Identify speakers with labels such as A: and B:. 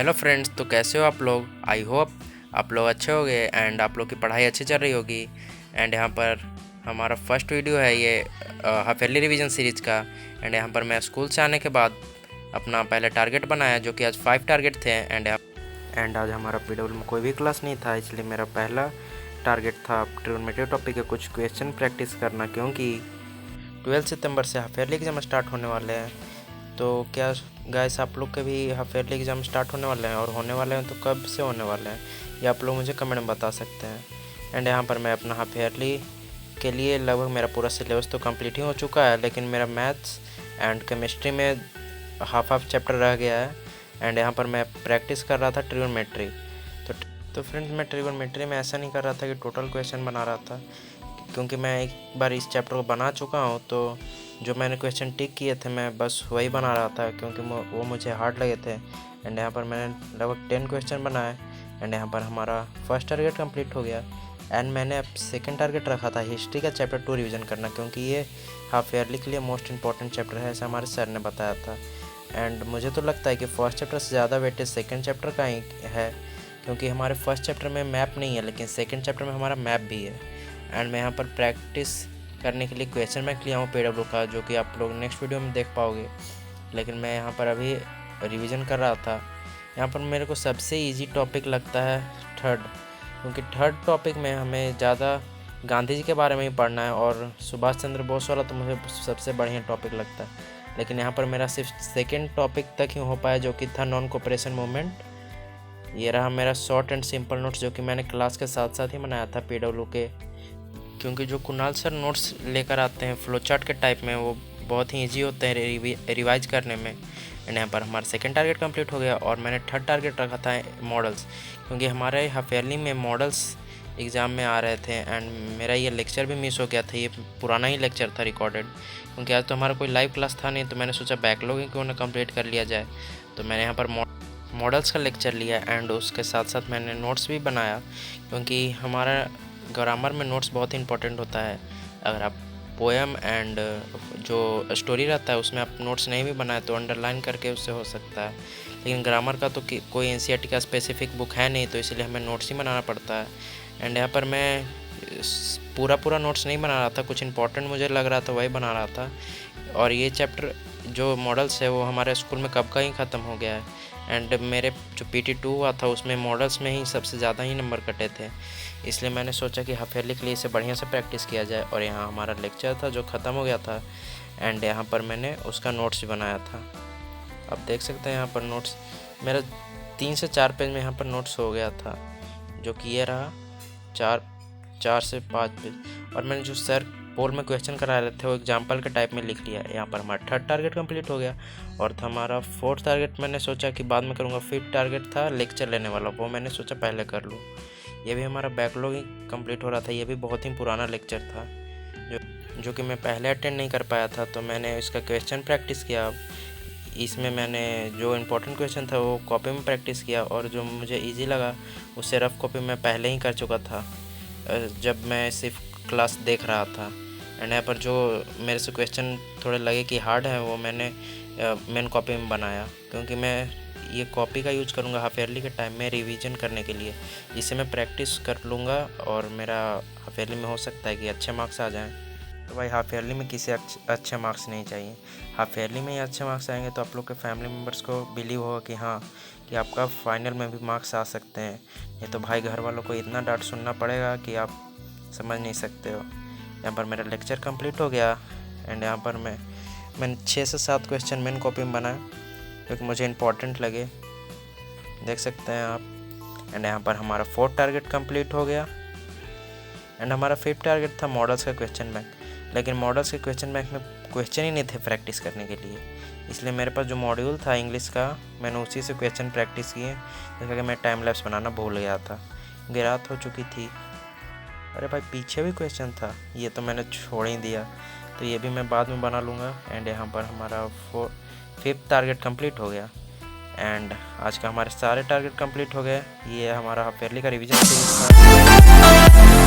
A: Hello friends, तो कैसे हो आप लोग। आई होप आप लोग अच्छे होंगे एंड आप लोग की पढ़ाई अच्छी चल रही होगी। एंड यहाँ पर हमारा फर्स्ट वीडियो है ये हाफ ईयरली रिवीजन सीरीज़ का। एंड यहाँ पर मैं स्कूल से आने के बाद अपना पहले टारगेट बनाया जो कि आज 5 टारगेट थे। एंड आज हमारा पीडब्ल्यू में कोई भी क्लास नहीं था, इसलिए मेरा पहला टारगेट था ट्रिग्नोमेट्री टॉपिक के कुछ क्वेश्चन प्रैक्टिस करना, क्योंकि 12 सितंबर से हाफ ईयरली एग्जाम स्टार्ट होने वाले हैं। तो क्या गाइस आप लोग के भी हाफ ईयरली एग्जाम स्टार्ट होने वाले हैं, और होने वाले हैं तो कब से होने वाले हैं ये आप लोग मुझे कमेंट में बता सकते हैं। एंड यहाँ पर मैं अपना हाफ ईयरली के लिए लगभग मेरा पूरा सिलेबस तो कंप्लीट ही हो चुका है, लेकिन मेरा मैथ्स एंड केमिस्ट्री में हाफ चैप्टर रह गया है। एंड यहाँ पर मैं प्रैक्टिस कर रहा था ट्रिग्नोमेट्री। तो फ्रेंड्स, मैं ट्रिग्नोमेट्री में ऐसा नहीं कर रहा था कि टोटल क्वेश्चन बना रहा था, क्योंकि मैं एक बार इस चैप्टर को बना चुका हूँ। तो जो मैंने क्वेश्चन टिक किए थे मैं बस वही बना रहा था, क्योंकि वो मुझे हार्ड लगे थे। एंड यहाँ पर मैंने लगभग 10 क्वेश्चन बनाए। एंड यहाँ पर हमारा फर्स्ट टारगेट कंप्लीट हो गया। एंड मैंने अब सेकंड टारगेट रखा था हिस्ट्री का चैप्टर 2 रिवीजन करना, क्योंकि ये हाफ ईयरली के लिए मोस्ट इंपॉर्टेंट चैप्टर है, ऐसा हमारे सर ने बताया था। एंड मुझे तो लगता है कि फर्स्ट चैप्टर से ज़्यादा वेटेज सेकेंड चैप्टर का ही है, क्योंकि हमारे फर्स्ट चैप्टर में मैप नहीं है, लेकिन सेकेंड चैप्टर में हमारा मैप भी है। एंड मैं यहाँ पर प्रैक्टिस करने के लिए क्वेश्चन बैंक लिया हूँ पीडब्ल्यू का, जो कि आप लोग नेक्स्ट वीडियो में देख पाओगे। लेकिन मैं यहाँ पर अभी रिवीजन कर रहा था। यहाँ पर मेरे को सबसे इजी टॉपिक लगता है थर्ड, क्योंकि थर्ड टॉपिक में हमें ज़्यादा गांधी जी के बारे में ही पढ़ना है, और सुभाष चंद्र बोस वाला तो मुझे सबसे बढ़िया टॉपिक लगता है। लेकिन यहाँ पर मेरा सिर्फ सेकेंड टॉपिक तक ही हो पाया, जो कि था नॉन कोऑपरेशन मूवमेंट। ये रहा मेरा शॉर्ट एंड सिंपल नोट्स, जो कि मैंने क्लास के साथ साथ ही बनाया था पीडब्ल्यू के, क्योंकि जो कुणाल सर नोट्स लेकर आते हैं फ्लो चार्ट के टाइप में, वो बहुत ही ईजी होते हैं रिवाइज करने में। एंड यहाँ पर हमारा सेकंड टारगेट कंप्लीट हो गया, और मैंने थर्ड टारगेट रखा था मॉडल्स, क्योंकि हमारे हाफ ईयरली में मॉडल्स एग्ज़ाम में आ रहे थे। एंड मेरा ये लेक्चर भी मिस हो गया था, ये पुराना ही लेक्चर था रिकॉर्डेड, क्योंकि आज तो हमारा कोई लाइव क्लास था नहीं। तो मैंने सोचा बैकलॉग ही क्यों ना कंप्लीट कर लिया जाए। तो मैंने यहाँ पर मॉडल्स का लेक्चर लिया, एंड उसके साथ साथ मैंने नोट्स भी बनाया, क्योंकि हमारा ग्रामर में नोट्स बहुत ही इंपॉर्टेंट होता है। अगर आप पोएम एंड जो स्टोरी रहता है उसमें आप नोट्स नहीं भी बनाए तो अंडरलाइन करके उससे हो सकता है, लेकिन ग्रामर का तो कोई एनसीईआरटी का स्पेसिफिक बुक है नहीं, तो इसलिए हमें नोट्स ही बनाना पड़ता है। एंड यहाँ पर मैं पूरा नोट्स नहीं बना रहा था, कुछ इंपॉर्टेंट मुझे लग रहा था वही बना रहा था। और ये चैप्टर जो मॉडल्स है वो हमारे स्कूल में कब का ही ख़त्म हो गया है। एंड मेरे जो PT2 हुआ था उसमें मॉडल्स में ही सबसे ज़्यादा ही नंबर कटे थे, इसलिए मैंने सोचा कि हाफ ईयरली के लिए इसे बढ़िया से प्रैक्टिस किया जाए। और यहाँ हमारा लेक्चर था जो ख़त्म हो गया था, एंड यहाँ पर मैंने उसका नोट्स भी बनाया था। आप देख सकते हैं यहाँ पर नोट्स मेरा 3 से 4 पेज में यहाँ पर नोट्स हो गया था, जो कि ये रहा 4 से 5 पेज। और मैंने जो सर पोल में क्वेश्चन करा रहे थे वो एग्जाम्पल के टाइप में लिख लिया। यहाँ पर हमारा थर्ड टारगेट कंप्लीट हो गया, और था हमारा फोर्थ टारगेट मैंने सोचा कि बाद में करूँगा। फिफ्थ टारगेट था लेक्चर लेने वाला, वो मैंने सोचा पहले कर लूँ। ये भी हमारा बैकलॉग ही कंप्लीट हो रहा था, ये भी बहुत ही पुराना लेक्चर था जो कि मैं पहले अटेंड नहीं कर पाया था। तो मैंने इसका क्वेश्चन प्रैक्टिस किया। अब इसमें मैंने जो इम्पोर्टेंट क्वेश्चन था वो कॉपी में प्रैक्टिस किया, और जो मुझे ईजी लगा उससे रफ कॉपी मैं पहले ही कर चुका था जब मैं सिर्फ क्लास देख रहा था। एंड यहाँ पर जो मेरे से क्वेश्चन थोड़े लगे कि हार्ड है वो मैंने मेन कॉपी में बनाया, क्योंकि मैं ये कॉपी का यूज़ करूँगा हाफ ईयरली के टाइम में रिवीजन करने के लिए। इसे मैं प्रैक्टिस कर लूँगा और मेरा हाफ ईयरली में हो सकता है कि अच्छे मार्क्स आ जाएँ। तो भाई हाफ ईयरली में किसी अच्छे मार्क्स नहीं चाहिए, हाफ ईयरली में ही अच्छे मार्क्स आएंगे तो आप लोग के फैमिली मेम्बर्स को बिलीव होगा कि हाँ कि आपका फाइनल में भी मार्क्स आ सकते हैं। नहीं तो भाई घर वालों को इतना डांट सुनना पड़ेगा कि आप समझ नहीं सकते हो। यहाँ पर मेरा लेक्चर कंप्लीट हो गया। एंड यहाँ पर मैंने 6 से 7 क्वेश्चन मेन कॉपी में बनाए, क्योंकि मुझे इंपॉर्टेंट लगे, देख सकते हैं आप। एंड यहाँ पर हमारा फोर्थ टारगेट कंप्लीट हो गया। एंड हमारा फिफ्थ टारगेट था मॉडल्स का क्वेश्चन बैंक, लेकिन मॉडल्स के क्वेश्चन बैंक में क्वेश्चन ही नहीं थे प्रैक्टिस करने के लिए, इसलिए मेरे पास जो मॉड्यूल था इंग्लिश का मैंने उसी से क्वेश्चन प्रैक्टिस किए, जैसा कि मैं टाइम लैप्स बनाना भूल गया था, रात हो चुकी थी। अरे भाई पीछे भी क्वेश्चन था, ये तो मैंने छोड़ ही दिया, तो ये भी मैं बाद में बना लूँगा। एंड यहाँ पर हमारा फिफ्थ टारगेट कंप्लीट हो गया। एंड आज का हमारे सारे टारगेट कंप्लीट हो गए। ये हमारा हाफ ईयरली का रिवीजन सीरीज था।